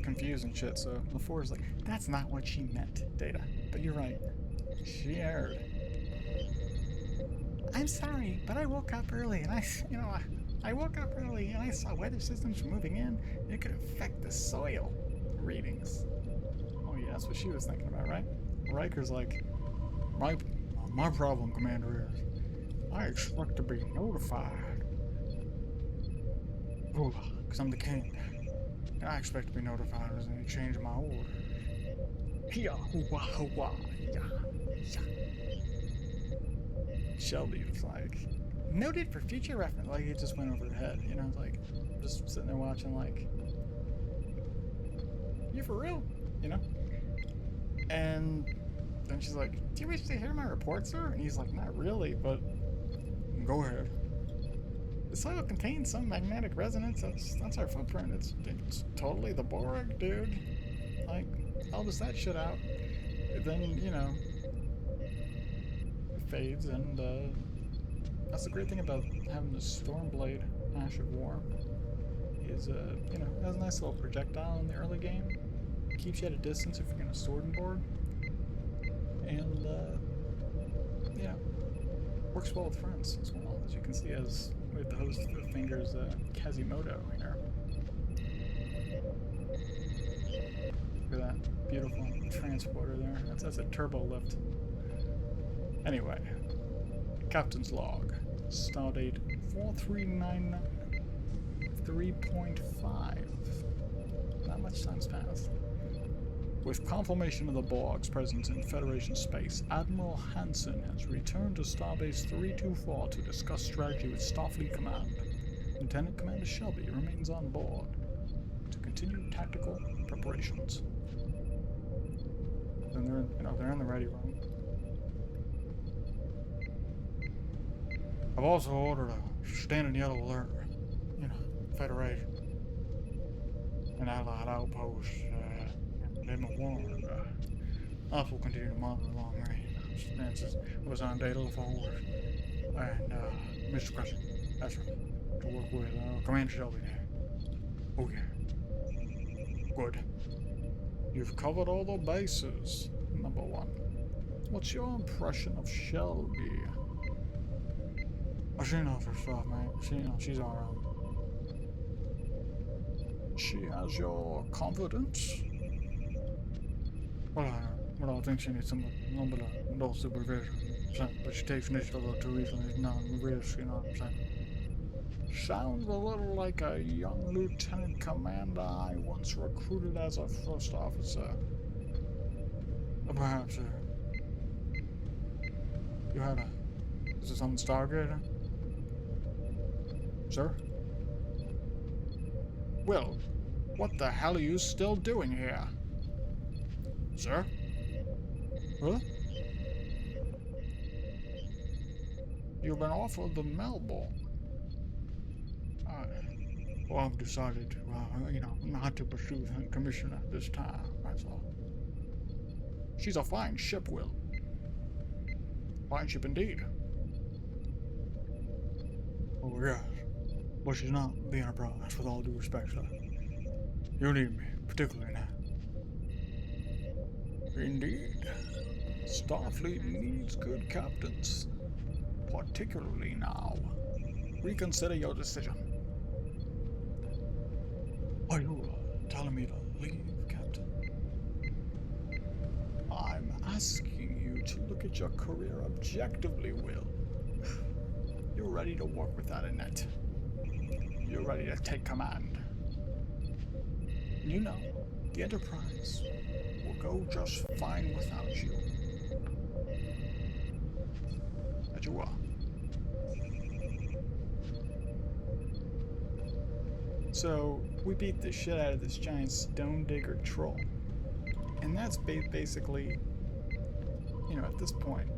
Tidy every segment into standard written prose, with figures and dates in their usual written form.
confused and shit, so LaFour's like, that's not what she meant, Data. But you're right. She erred. I'm sorry, but I woke up early and I woke up early and I saw weather systems moving in and it could affect the soil readings. Oh yeah, that's what she was thinking about, right? Riker's like, my problem, Commander, is I expect to be notified. Because I'm the king. And I expect to be notified if there's any change in my order. Yeah. Shelby was like, noted for future reference. Like, it just went over her head, you know, like, just sitting there watching, like, you for real? You know? And then she's like, do you wish to hear my report, sir? And he's like, not really, but go ahead. The soil contains some magnetic resonance. That's our footprint. It's totally the Borg, dude. Like, I'll just that shit out. Then, you know, it fades, and that's the great thing about having the Stormblade Ash of War is, you know, it has a nice little projectile in the early game. Keeps you at a distance if you're gonna sword and board. And, you know, works well with friends as well, as you can see as with the host of fingers, Kazimoto here. Look at that beautiful transporter there. That's a turbo lift. Anyway, Captain's Log, Stardate 4399 3.5. Not much time's passed. With confirmation of the Borg's presence in Federation space, Admiral Hansen has returned to Starbase 324 to discuss strategy with Starfleet Command. Lieutenant Commander Shelby remains on board to continue tactical preparations. Then they're in the ready room. I've also ordered a standing yellow alert, Federation, an allied outpost. They've been warned. Us will continue to monitor long range stances. Was on data forward. And, Mr. Crusher, that's right. To work with Commander Shelby there. Oh, yeah. Good. You've covered all the bases, number one. What's your impression of Shelby? She knows her stuff, man. She's alright. She has your confidence? Well, I think she needs a little bit of adult supervision, but she takes initiative a little too easily. It's not a risk, you know what I'm saying? Sounds a little like a young lieutenant commander I once recruited as a first officer. Perhaps, you had is this on the Stargazer? Sir? Well, what the hell are you still doing here? Sir? Huh? You've been offered the Melbourne. Well, I've decided to, not to pursue the commission at this time, that's all. She's a fine ship, Will. Fine ship indeed. Oh, yes. But she's not the Enterprise, with all due respect, sir. You need me, particularly now. Indeed. Starfleet needs good captains. Particularly now. Reconsider your decision. Are you telling me to leave, Captain? I'm asking you to look at your career objectively, Will. You're ready to work without a net. You're ready to take command. You know, the Enterprise will go just fine without you. That you are. So, we beat the shit out of this giant stone digger troll. And that's basically, at this point,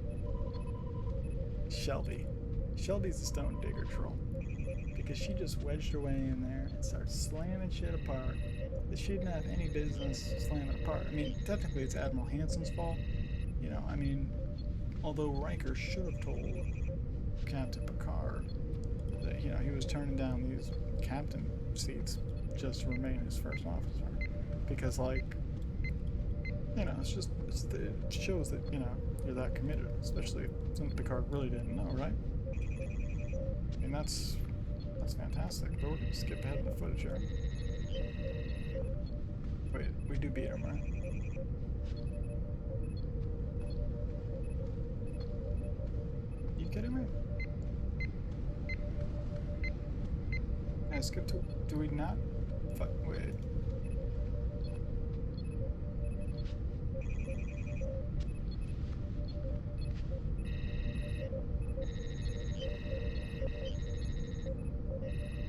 Shelby's the stone digger troll. Because she just wedged her way in there and started slamming shit apart that she didn't have any business slamming apart. I mean, technically it's Admiral Hansen's fault. Although Riker should have told Captain Picard that, he was turning down these captain seats just to remain his first officer. because like, it shows that, you're that committed, especially since Picard really didn't know, right? And that's fantastic. But we're gonna skip ahead in the footage here. Wait, we do beat him, right? You kidding me? Yeah, skip to. Do we not? Fuck, wait.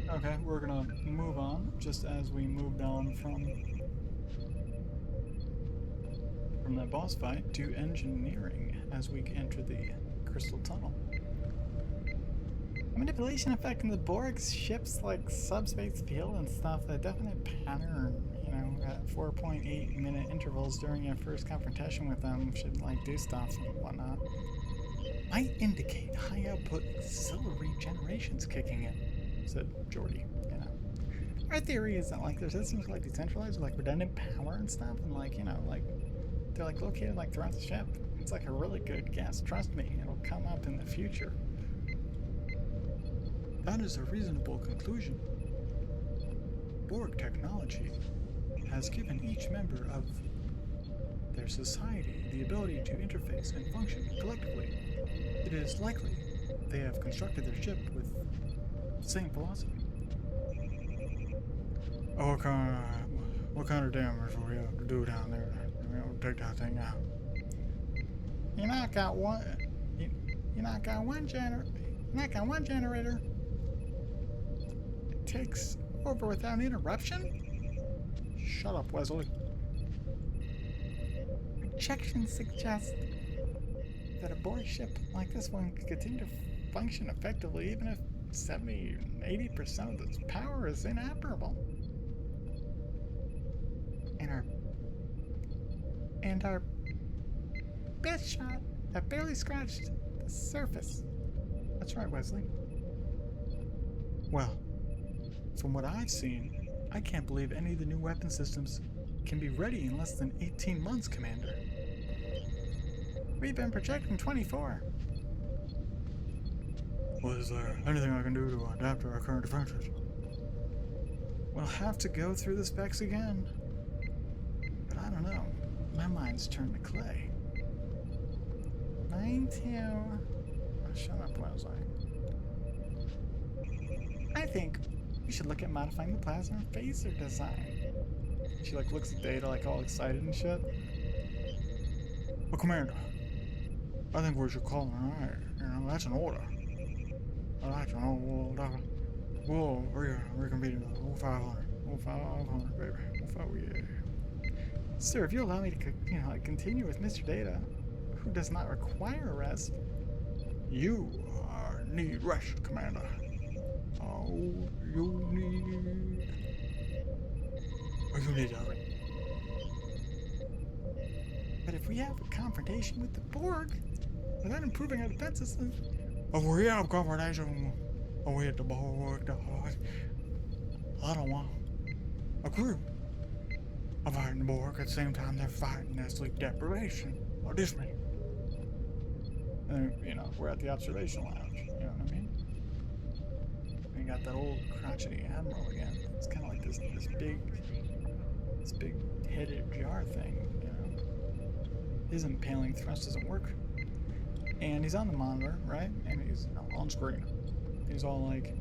Okay, we're gonna move on just as we moved on from that boss fight to engineering as we enter the crystal tunnel. Manipulation affecting the Borg's ships like subspace field and stuff. A definite pattern, at 4.8-minute intervals during your first confrontation with them should like do stuff and whatnot. Might indicate high output solar regeneration's kicking in, said Geordi. Our theory is that like their systems are like decentralized with like redundant power and stuff, and like they're like located like throughout the ship. It's like a really good guess. Trust me, it'll come up in the future. That is a reasonable conclusion. Borg technology has given each member of their society the ability to interface and function collectively. It is likely they have constructed their ship with the same philosophy. Oh, what kind of damage will we have to do down there? Take that thing out. You knock out one generator. It takes over without interruption? Shut up, Wesley. Projections suggest that a Borg ship like this one could continue to function effectively even if 70-80% of its power is inoperable. And our best shot have barely scratched the surface. That's right, Wesley. Well, from what I've seen, I can't believe any of the new weapon systems can be ready in less than 18 months, Commander. We've been projecting 24. Well, is there anything I can do to adapt to our current defenses? We'll have to go through the specs again. But I don't know. My mind's turned to clay. Mine too. Oh, shut up, Wesley. I think we should look at modifying the plasma phaser design. She like looks at Data like all excited and shit. Well, Commander, I think we should call it a night. That's an order. All right, we'll reconvene at 0500. 0500, baby. 0500, yeah. Sir, if you allow me to continue with Mr. Data, who does not require rest. You need rest, Commander. Oh, you need that. But if we have a confrontation with the Borg, without improving our defense system, if we have a confrontation with the Borg, I don't want a crew of fighting the Borg at the same time they're fighting their sleep deprivation. Or Disney. And, we're at the observation lounge. You know what I mean? And you got that old crotchety admiral again. It's kind of like this big headed jar thing. His impaling thrust doesn't work. And he's on the monitor, right? And he's on screen. He's all like,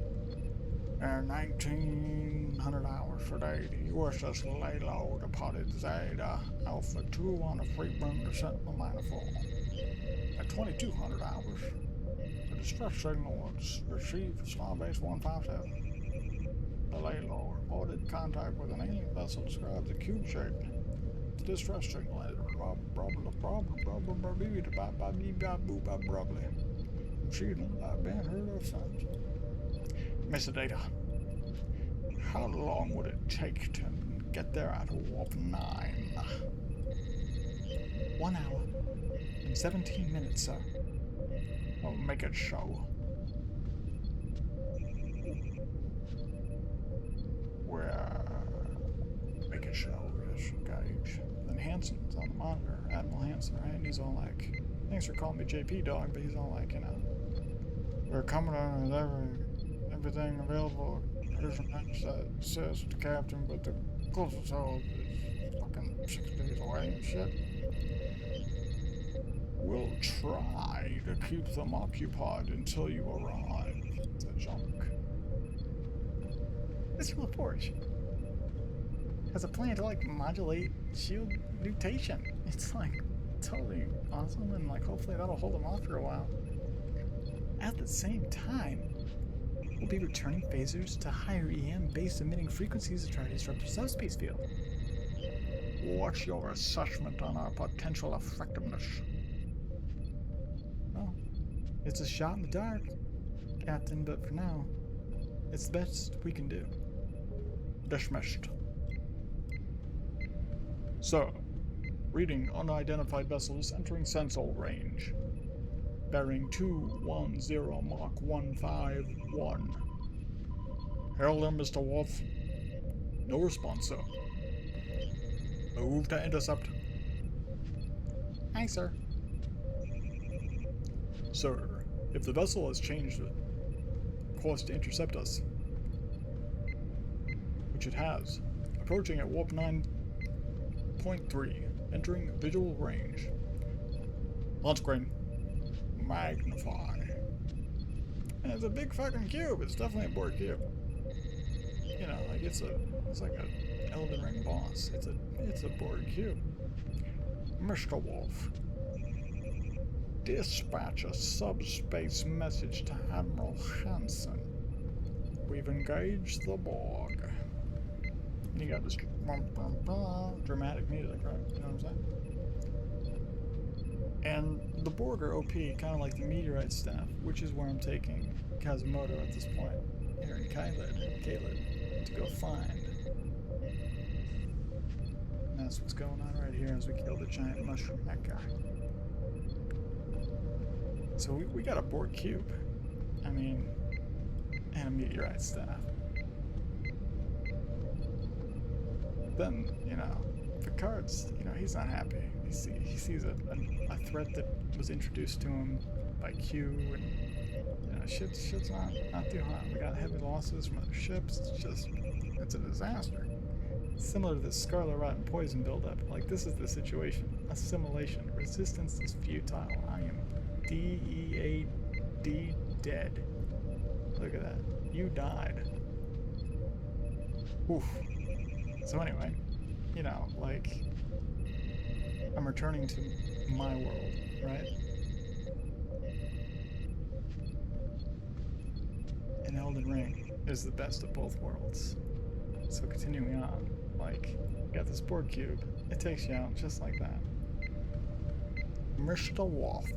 1900 hours per day, the USS lay low departed Zeta Alpha 2 on a frequent descent to manifold. At 2200 hours, the distress signal was received from Starbase 157. The lay low reported contact with an alien vessel described as a cube shape. The distress signal is she's not been heard of since. Mr. Data, how long would it take to get there at warp 9? 1 hour and 17 minutes, sir. I'll make it show. Make it show, yes. Hansen's on the monitor, Admiral Hansen, right? And he's all like, thanks for calling me JP dog, but he's all like, you know, we're coming on with everything available. Here's a message that says to the captain, but the closest hold is fucking 6 days away and shit. We'll try to keep them occupied until you arrive, said Jean-Luc. This little Porsche has a plan to like modulate shield mutation. It's like totally awesome, and like hopefully that'll hold them off for a while. At the same time, we'll be returning phasers to higher EM-based emitting frequencies to try to disrupt the subspace field. What's your assessment on our potential effectiveness? Well, it's a shot in the dark, Captain, but for now, it's the best we can do. Dismissed. So, reading unidentified vessels entering Sensol range. Bearing 210 Mach 151. Hail there, Mr. Wolf. No response, sir. Move to intercept. Aye, sir. Sir, if the vessel has changed course to intercept us, which it has, approaching at warp 9.3, entering visual range. Launch screen. Magnify. And it's a big fucking cube. It's definitely a Borg cube. You know, like it's like a Elden Ring boss. It's a Borg cube. Mr. Wolf, dispatch a subspace message to Admiral Hansen. We've engaged the Borg. And you got this dramatic music, right? You know what I'm saying? And the Borg are OP, kind of like the meteorite staff, which is where I'm taking Kazimoto at this point, here in Kaelid, to go find. And that's what's going on right here as we kill the giant mushroom head guy. So we got a Borg cube, I mean, and a meteorite staff. Then, you know, Picard's, you know, he's not happy. He sees a threat that was introduced to him by Q, and, you know, shit's not too hot. We got heavy losses from other ships. It's a disaster. Similar to the Scarlet Rot and Poison buildup. Like, this is the situation. Assimilation. Resistance is futile. I am D-E-A-D dead. Look at that. You died. Oof. So anyway, you know, like, I'm returning to my world, right? And Elden Ring is the best of both worlds. So continuing on, like, you got this Borg cube. It takes you out just like that. Mr. Wolf,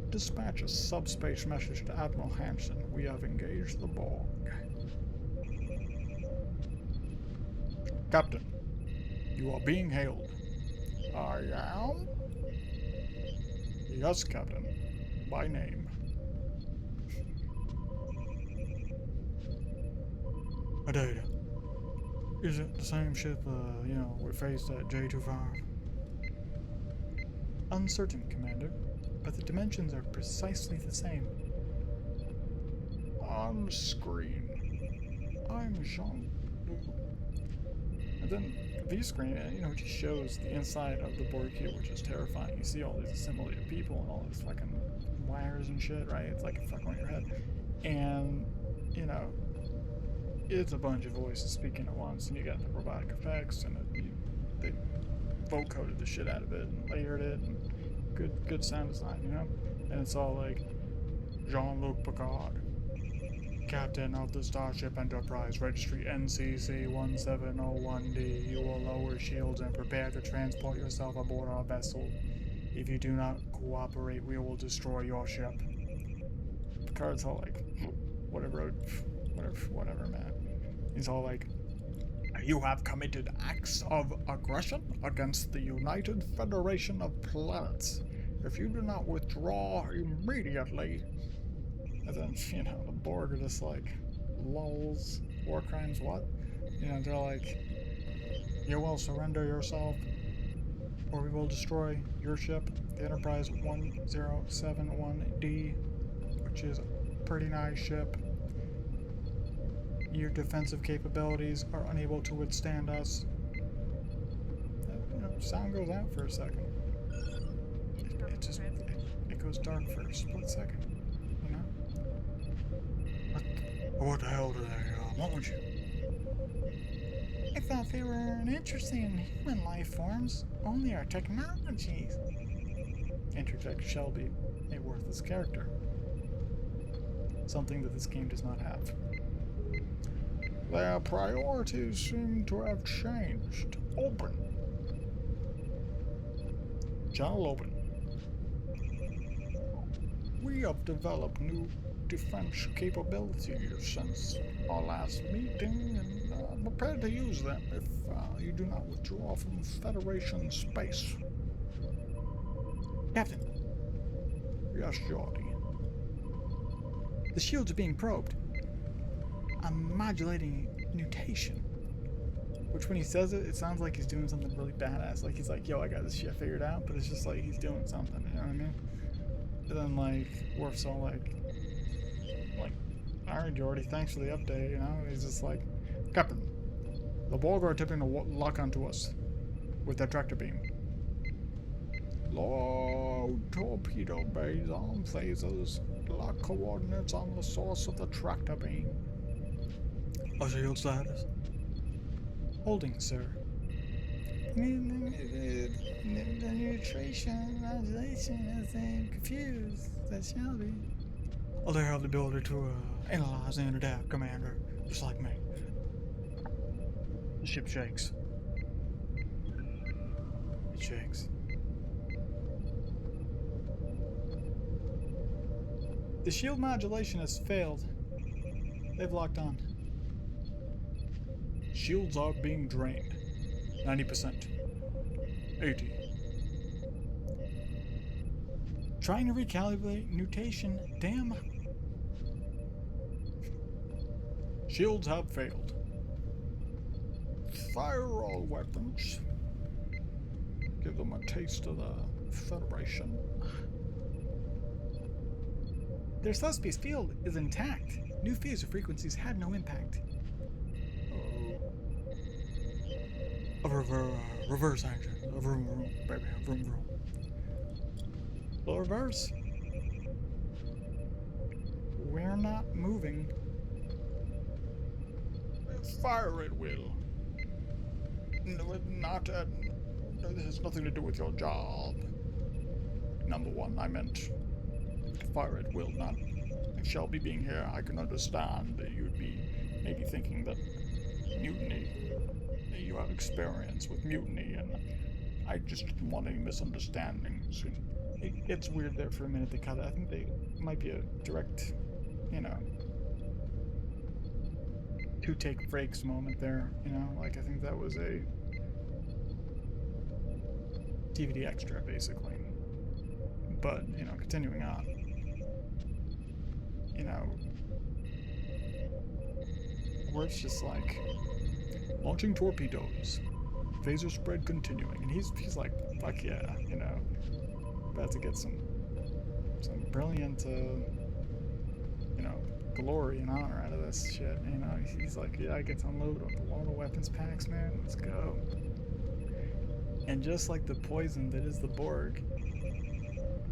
dispatch a subspace message to Admiral Hansen. We have engaged the Borg. Captain, you are being hailed. I am? Yes, Captain. By name. Data. Is it the same ship, you know, we faced at J25? Uncertain, Commander, but the dimensions are precisely the same. On screen, I'm Jean-Luc. And then the screen, you know, just shows the inside of the Borg cube, which is terrifying. You see all these assimilated people and all these fucking wires and shit, right? It's like a fuck on your head. And, you know, it's a bunch of voices speaking at once, and you got the robotic effects, and they vocoded the shit out of it and layered it, and good sound design, you know? And it's all like, Jean-Luc Picard, Captain of the Starship Enterprise, Registry NCC-1701D. You will lower shields and prepare to transport yourself aboard our vessel. If you do not cooperate, we will destroy your ship. Picard's all like, whatever, man. He's all like, you have committed acts of aggression against the United Federation of Planets. If you do not withdraw immediately... And then, you know, the Borg are just like, lulz, war crimes, what? You know, they're like, you will surrender yourself. or we will destroy your ship, the Enterprise 1071D, which is a pretty nice ship. Your defensive capabilities are unable to withstand us. Sound goes out for a second. It goes dark for a split second, you know? What the hell do they want with you? I thought they weren't interested in human life forms, only our technologies. Interjects Shelby, a worthless character. Something that this game does not have. Their priorities seem to have changed. Open. Channel open. We have developed new defense capabilities since our last meeting and are prepared to use them if you do not withdraw from Federation space. Captain. Yes, Jordy. The shields are being probed. I'm modulating mutation. Which when he says it, it sounds like he's doing something really badass. Like he's like, yo, I got this shit figured out, but it's just like he's doing something, you know what I mean? And then like, Worf's all like, alright, Jordy, thanks for the update, you know? And he's just like, Captain, the Borg are attempting to lock onto us with their tractor beam. Low torpedo bays on phasers. Lock coordinates on the source of the tractor beam. What's your yield status? Holding, sir. Nutrition, modulation, I'm confused. That shall be. Oh, they have the ability to analyze and adapt, Commander, just like me. The ship shakes. It shakes. The shield modulation has failed. They've locked on. Shields are being drained. 90%. 80. Trying to recalibrate mutation. Damn. Shields have failed. Fire all weapons. Give them a taste of the Federation. Their subspace field is intact. New phaser frequencies had no impact. Reverse action. Vroom, baby. Vroom. The reverse. We're not moving. Fire at will. No, not at... No, this has nothing to do with your job. Number one, I meant... fire at will, not... Shelby being here, I can understand that you'd be maybe thinking that mutiny... You have experience with mutiny, and I just didn't want any misunderstandings. It gets weird there for a minute. They cut it. I think they might be a direct, you know, two-take breaks moment there. You know, like I think that was a DVD extra, basically. But you know, continuing on. You know, Worf's just like. Launching torpedoes. Phaser spread continuing. And he's like, fuck yeah, you know. About to get some brilliant, you know, glory and honor out of this shit. You know, he's like, yeah, I get to unload all the weapons packs, man. Let's go. And just like the poison that is the Borg,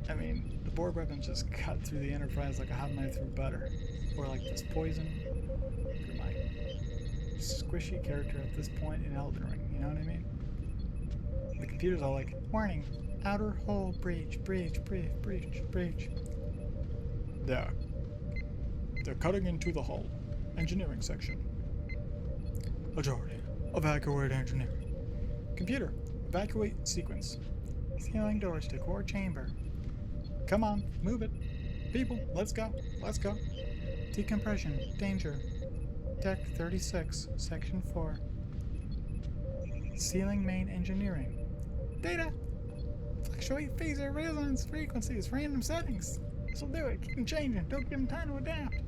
I mean, the Borg weapons just cut through the Enterprise like a hot knife through butter. Or like this poison. Squishy character at this point in Elden Ring, you know what I mean? The computer's all like, warning, outer hull breach. There. They're cutting into the hull. Engineering section. Majority. Evacuate engineering. Computer, evacuate sequence. Sealing doors to core chamber. Come on, move it. People, let's go. Decompression, danger. Deck 36, Section 4. Sealing main engineering. Data! Fluctuate phaser resonance frequencies, random settings. This'll do it. Keep them changing. Don't give them time to adapt.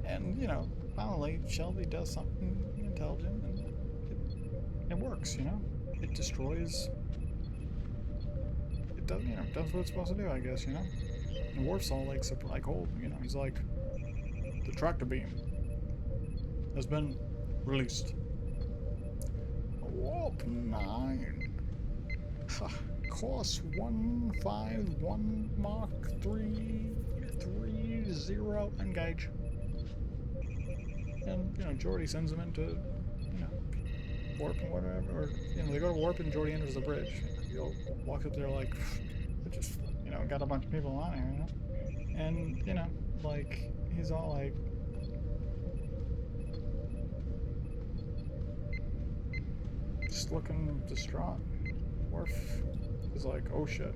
And, you know, finally, Shelby does something intelligent and it works, you know? It destroys does, you know, does what it's supposed to do, I guess, you know? And Worf's all like, super, like, old, you know, he's like, the tractor beam has been released. Warp 9. Course 151 Mach 330, engage. And, you know, Geordi sends them into, you know, warp and whatever, or, you know, they go to warp and Geordi enters the bridge. He'll walk up there like, I just, you know, got a bunch of people on here, you know? And, you know, like, he's all like, just looking distraught. Worf is like, oh shit.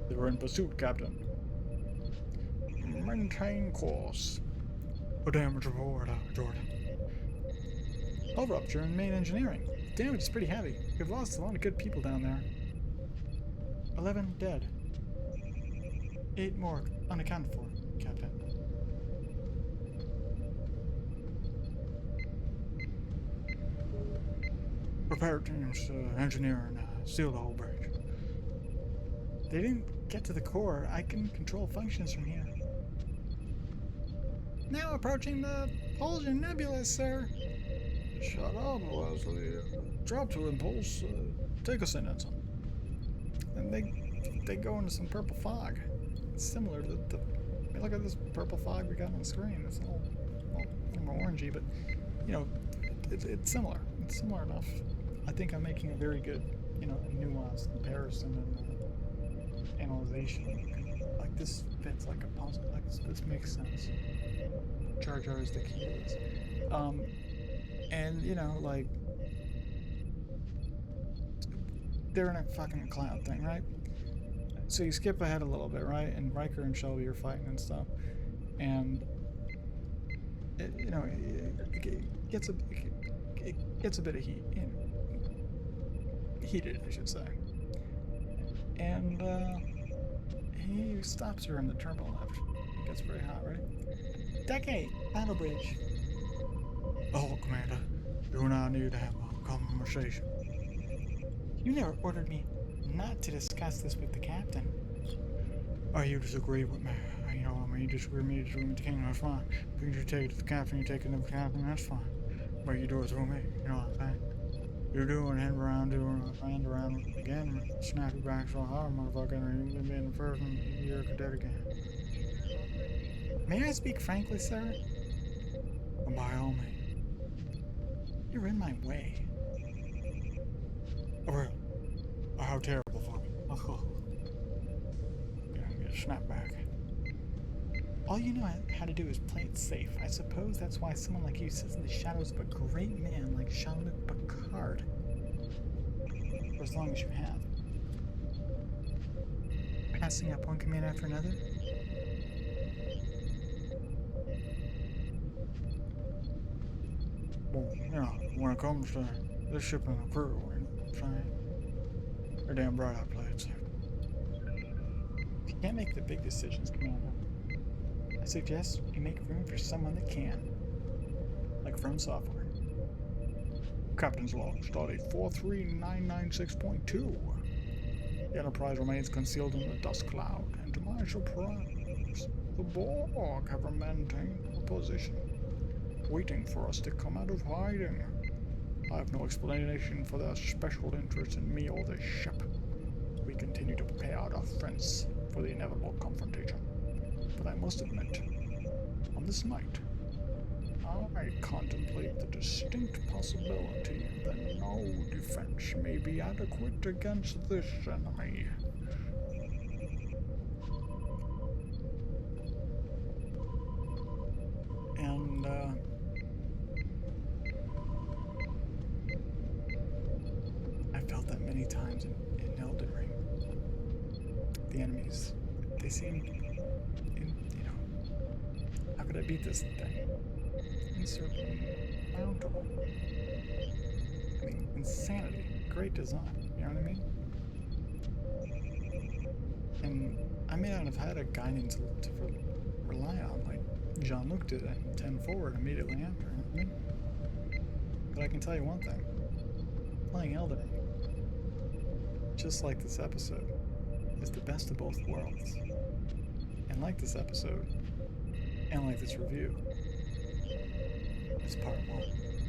They were in pursuit, Captain. Maintain course. A damage report, Jordan. Over up during main engineering. Damage is pretty heavy. We've lost a lot of good people down there. 11 dead. 8 more unaccounted for, Captain. Prepare teams to engineer and seal the whole bridge. They didn't get to the core. I can control functions from here. Now approaching the Poljan Nebula, sir. Shut up, Leslie. Drop to impulse. Take us in, Ensign. And they go into some purple fog. It's similar to the. I mean, look at this purple fog we got on the screen. It's all more orangey, but you know, it's similar. It's similar enough. I think I'm making a very good, you know, nuanced comparison and analyzation. Like this fits like a puzzle. Like this makes sense. Jar Jar is the key to this. And you know, like they're in a fucking cloud thing, right? So you skip ahead a little bit, right? And Riker and Shelby are fighting and stuff, and it, you know, it gets a bit of heat, you know, heated, I should say. And he stops her in the turbo lift. It gets pretty hot, right? Decade, battle bridge. Oh, Commander, you and I need to have a conversation. You never ordered me not to discuss this with the captain. Oh, you disagree with me. You know, I mean, you disagree with me, you disagree with the king, that's fine. But you take it to the captain, you take it to the captain, that's fine. But you do it through me, you know what I'm saying? You're doing hand around again, snap your back so hard, motherfucker, and you're gonna be in the first one, you're dead again. May I speak frankly, sir? By all means. You're in my way. Oh, really? Oh, how terrible for me. Oh. Yeah, I'm gonna snap back. All you know how to do is play it safe. I suppose that's why someone like you sits in the shadows of a great man like Jean-Luc Picard. For as long as you have. Passing up one command after another? Well, you know, when it comes to this ship and the crew, you know what I'm saying? They're damn bright I play it safe. You can't make the big decisions, Commander. I suggest you make room for someone that can. Like From Software. Captain's log, stardate 43996.2. The Enterprise remains concealed in the dust cloud, and to my surprise, the Borg have maintained a position, waiting for us to come out of hiding. I have no explanation for their special interest in me or the ship. We continue to prepare our defense for the inevitable confrontation. But I must admit, on this night, I contemplate the distinct possibility that no defense may be adequate against this enemy. And, I felt that many times in Elden Ring. The enemies, they seemed, you know, how could I beat this thing? Insurmountable. I mean, insanity. Great design, you know what I mean? And I may not have had a guidance to rely on, like Jean-Luc did in 10 Forward immediately after, you know what I mean? But I can tell you one thing. Playing Elden just like this episode, is the best of both worlds. And like this episode, and like this review, it's part one.